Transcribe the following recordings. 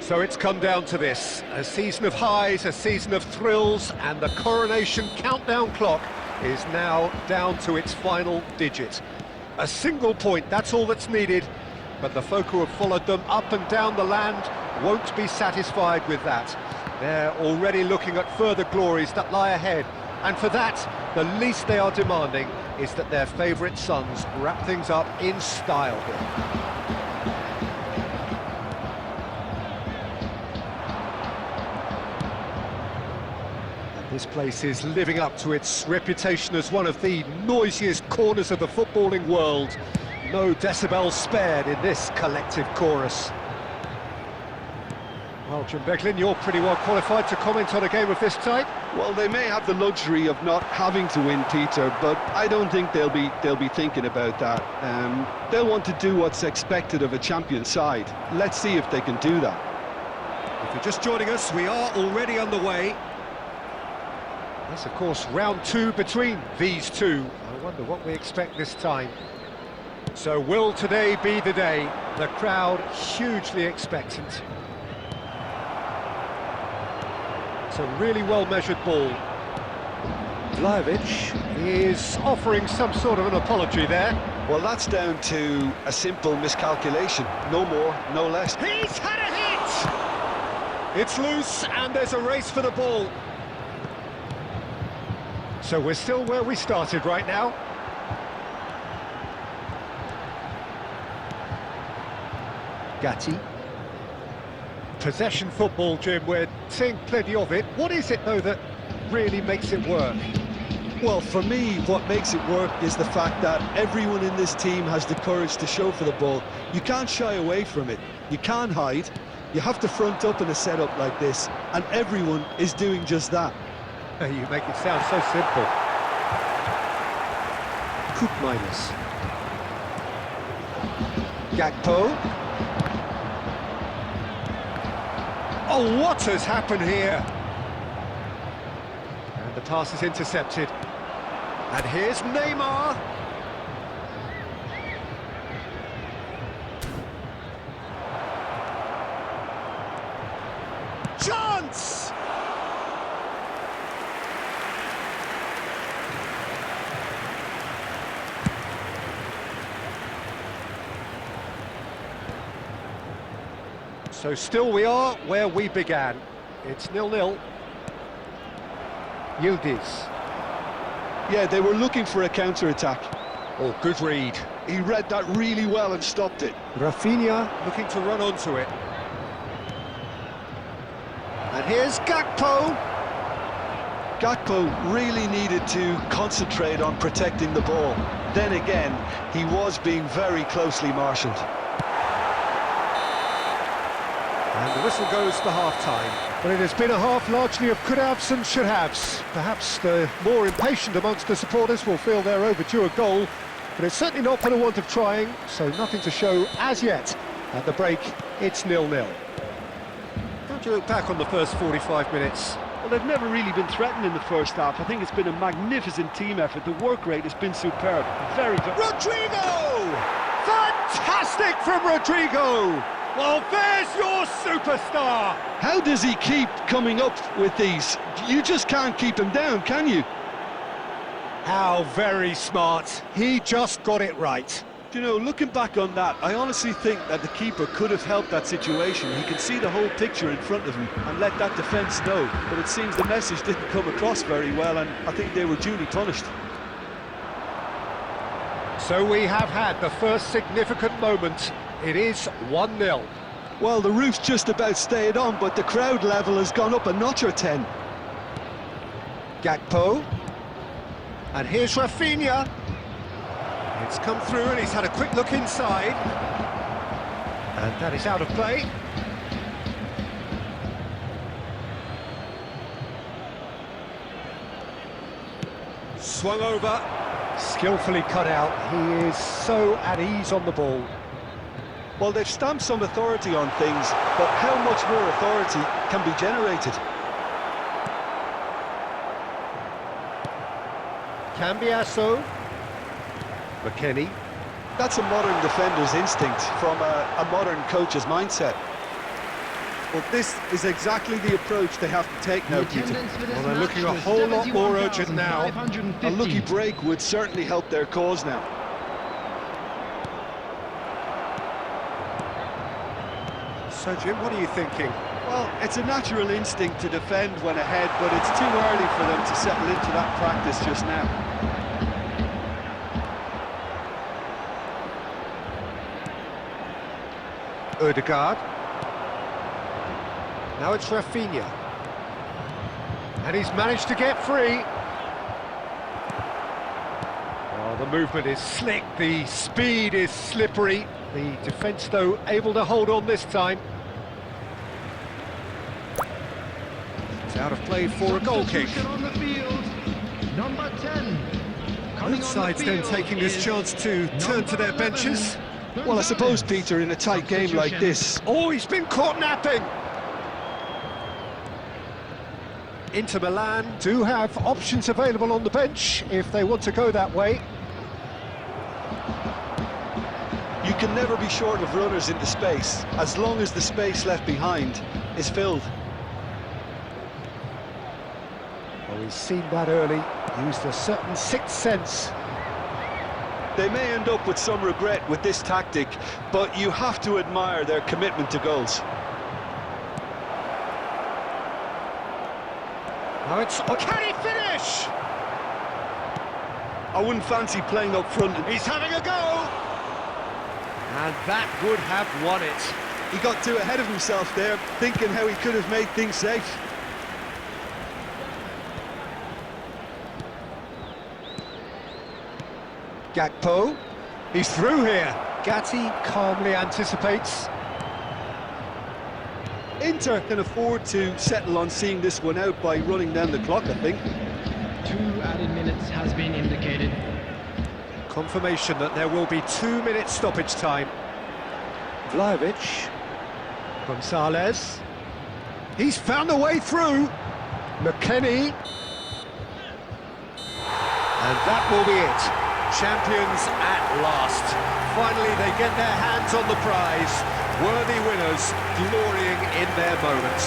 So it's come down to this, a season of highs, a season of thrills, and the coronation countdown clock is now down to its final digit. A single point, that's all that's needed, but the folk who have followed them up and down the land won't be satisfied with that. They're already looking at further glories that lie ahead, and for that, the least they are demanding is that their favourite sons wrap things up in style here. This place is living up to its reputation as one of the noisiest corners of the footballing world. No decibels spared in this collective chorus. Well, Jim Becklin, you're pretty well qualified to comment on a game of this type. Well, they may have the luxury of not having to win, Peter, but I don't think they'll be thinking about that. They'll want to do what's expected of a champion side. Let's see if they can do that. If you're just joining us, we are already underway. That's, of course, round two between these two. I wonder what we expect this time. So will today be the day? The crowd hugely expectant. It's a really well-measured ball. Vlahovic is offering some sort of an apology there. Well, that's down to a simple miscalculation. No more, no less. He's had a hit! It's loose, and there's a race for the ball. So we're still where we started right now. Gatti. Possession football, Jim, we're seeing plenty of it. What is it, though, that really makes it work? Well, for me, what makes it work is the fact that everyone in this team has the courage to show for the ball. You can't shy away from it. You can't hide. You have to front up in a setup like this, and everyone is doing just that. You make it sound so simple. Coop minus. Gakpo. Oh, what has happened here? And the pass is intercepted. And here's Neymar. Chance! So still we are where we began. It's 0-0. Yildiz. Yeah, they were looking for a counter-attack. Oh, good read. He read that really well and stopped it. Rafinha looking to run onto it. And here's Gakpo. Gakpo really needed to concentrate on protecting the ball. Then again, he was being very closely marshalled. And the whistle goes for half-time. But it has been a half largely of could-haves and should-haves. Perhaps the more impatient amongst the supporters will feel they're overdue a goal, but it's certainly not for the want of trying, so nothing to show as yet. At the break, it's 0-0. How do you look back on the first 45 minutes? Well, they've never really been threatened in the first half. I think it's been a magnificent team effort. The work rate has been superb. Very, very... Rodrigo! Fantastic from Rodrigo! Well, there's your superstar! How does he keep coming up with these? You just can't keep him down, can you? How very smart. He just got it right. You know, looking back on that, I honestly think that the keeper could have helped that situation. He can see the whole picture in front of him and let that defence know. But it seems the message didn't come across very well, and I think they were duly punished. So we have had the first significant moment. It is 1-0. Well, the roof's just about stayed on, but the crowd level has gone up a notch or 10. Gakpo. And here's Rafinha. It's come through and he's had a quick look inside. And that is out of play. Swung over, skillfully cut out. He is so at ease on the ball. Well, they've stamped some authority on things, but how much more authority can be generated? Cambiasso. McKennie. That's a modern defender's instinct from a modern coach's mindset. Well, this is exactly the approach they have to take now, Peter. Well, they're looking a whole lot more urgent now. A lucky break would certainly help their cause now. So, Jim, what are you thinking? Well, it's a natural instinct to defend when ahead, but it's too early for them to settle into that practice just now. Odegaard. Now it's Rafinha. And he's managed to get free. Oh, the movement is slick, the speed is slippery. The defence, though, able to hold on this time. It's out of play for a goal kick. On the field, number 10. Both sides then taking this chance to turn to their benches. Well, I suppose, Peter, in a tight game like this... Oh, he's been caught napping! Inter Milan do have options available on the bench if they want to go that way. You can never be short of runners into space, as long as the space left behind is filled. Well, he's seen that early, used a certain sixth sense. They may end up with some regret with this tactic, but you have to admire their commitment to goals. Now it's... Oh, can he finish? I wouldn't fancy playing up front. He's having a go! And that would have won it. He got too ahead of himself there, thinking how he could have made things safe. Gakpo, he's through here. Gatti calmly anticipates. Inter can afford to settle on seeing this one out by running down the clock, I think. 2 added minutes has been indicated. Confirmation that there will be 2 minutes stoppage time. Vlahovic. Gonzalez. He's found a way through. McKennie. And that will be it. Champions at last. Finally they get their hands on the prize. Worthy winners glorying in their moment.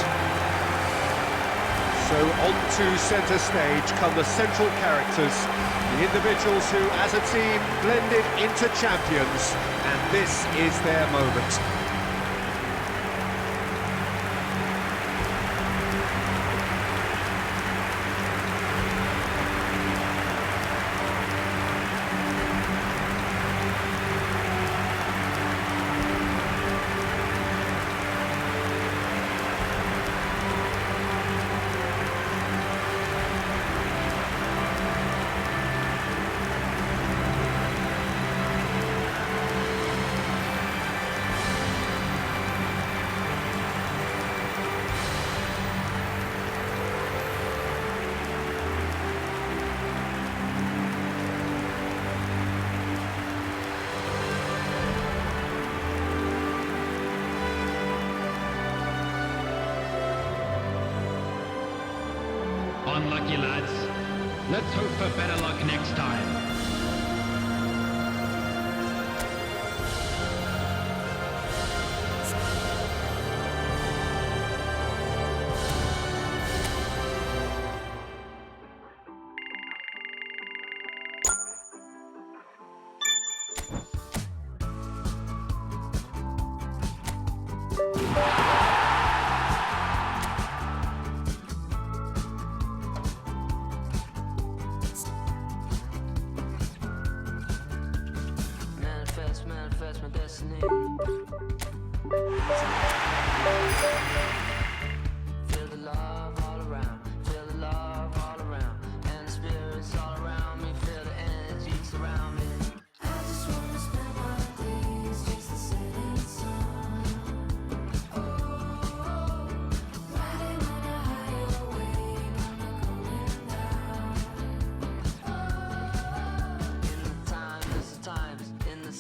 So on to centre stage come the central characters, the individuals who as a team blended into champions, and this is their moment. Unlucky lads. Let's hope for better luck next time.